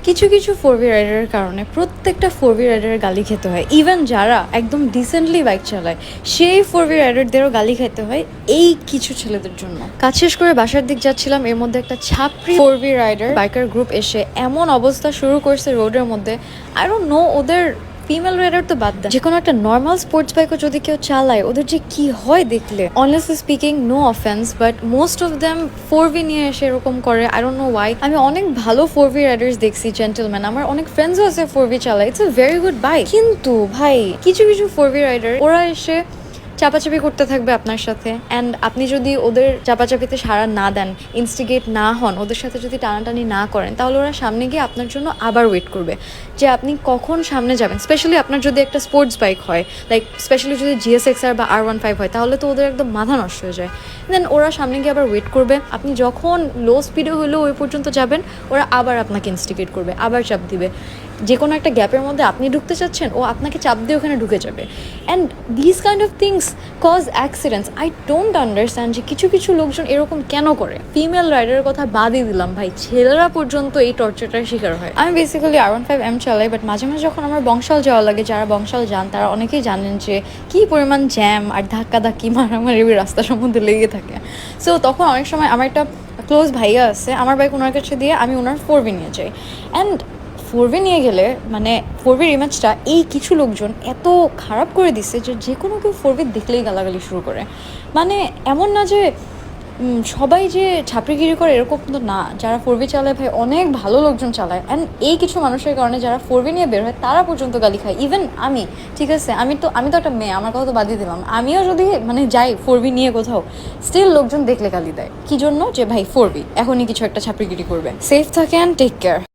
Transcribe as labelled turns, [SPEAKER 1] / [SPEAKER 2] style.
[SPEAKER 1] কিছু কিছু four B রাইডারের কারণে প্রত্যেকটা ফোর বি রাইডারের গালি খেতে হয়। ইভেন যারা একদম ডিসেন্টলি বাইক চালায় সেই ফোর বি রাইডারদেরও গালি খেতে হয় এই কিছু ছেলেদের জন্য। কাজ শেষ করে বাসার দিক যাচ্ছিলাম, এর মধ্যে একটা ছাপরি four B rider biker group এসে এমন অবস্থা শুরু করছে রোডের মধ্যে। আই ডোন্ট নো, ওদের ফিমেল রাইডার তো বাদ দেয়, যে কোনো একটা নর্মাল স্পোর্টস বাইকও যদি কেউ চালায় ওদের যে কি হয় দেখলে। Honestly speaking, no offence, but most of them four B নিয়ে এসে এরকম করে। I don't know why. আমি অনেক ভালো ফোর বি রাইডার্স দেখছি, জেন্টলম্যান, আমার অনেক ফ্রেন্ডসও আছে ফোর বি চালায়, it's a very good bike. কিন্তু ভাই কিছু কিছু ফোর বি রাইডার ওরা এসে চাপাচাপি করতে থাকবে আপনার সাথে, অ্যান্ড আপনি যদি ওদের চাপাচাপিতে সাড়া না দেন, ইনস্টিগেট না হন, ওদের সাথে যদি টানাটানি না করেন, তাহলে ওরা সামনে গিয়ে আপনার জন্য আবার ওয়েট করবে যে আপনি কখন সামনে যাবেন। স্পেশালি আপনার যদি একটা স্পোর্টস বাইক হয়, লাইক স্পেশালি যদি GSXR বা R15 হয়, তাহলে তো ওদের একদম মাথা নষ্ট হয়ে যায়। দেন ওরা সামনে গিয়ে আবার ওয়েট করবে, আপনি যখন লো স্পিডে হলেও ওই পর্যন্ত যাবেন, ওরা আবার আপনাকে ইনস্টিগেট করবে, আবার চাপ দিবে। যে কোনো একটা গ্যাপের মধ্যে আপনি ঢুকতে চাচ্ছেন, ও আপনাকে চাপ দিয়ে ওখানে ঢুকে যাবে। And this kind of things cause accidents. I don't understand যে কিছু কিছু লোকজন এরকম কেন করে। ফিমেল রাইডারের কথা বাদই দিলাম ভাই, ছেলেরা পর্যন্ত এই টর্চারটার শিকার হয়। আমি বেসিক্যালি R15M চালাই, বাট মাঝে মাঝে যখন আমার বংশাল যাওয়া লাগে, যারা বংশাল যান তারা অনেকেই জানেন যে কী পরিমাণ জ্যাম আর ধাক্কি মারামারি রাস্তার সম্বন্ধে লেগে থাকে। সো তখন অনেক সময় আমার একটা ক্লোজ ভাইয়া আছে, আমার বাইক ওনার কাছে দিয়ে আমি ওনার 4B নিয়ে যাই। অ্যান্ড 4B নিয়ে গেলে মানে 4Bর ইমেজটা এই কিছু লোকজন এত খারাপ করে দিচ্ছে যে যে কোনো কেউ 4B দেখলেই গালাগালি শুরু করে। মানে এমন না যে সবাই যে ছাপড়িগিরি করে এরকম তো না, যারা 4B চালায় ভাই অনেক ভালো লোকজন চালায়। অ্যান্ড এই কিছু মানুষের কারণে যারা 4B নিয়ে বের হয় তারা পর্যন্ত গালি খায়। ইভেন আমি, ঠিক আছে, আমি তো একটা মেয়ে, আমার কথা তো বাদই দিলাম, আমিও যদি মানে যাই 4B নিয়ে কোথাও, স্টিল লোকজন দেখলে গালি দেয়। কি জন্য? যে ভাই 4B এখনই কিছু একটা ছাপড়িগিরি করবে। সেফ থাকেন, টেক কেয়ার।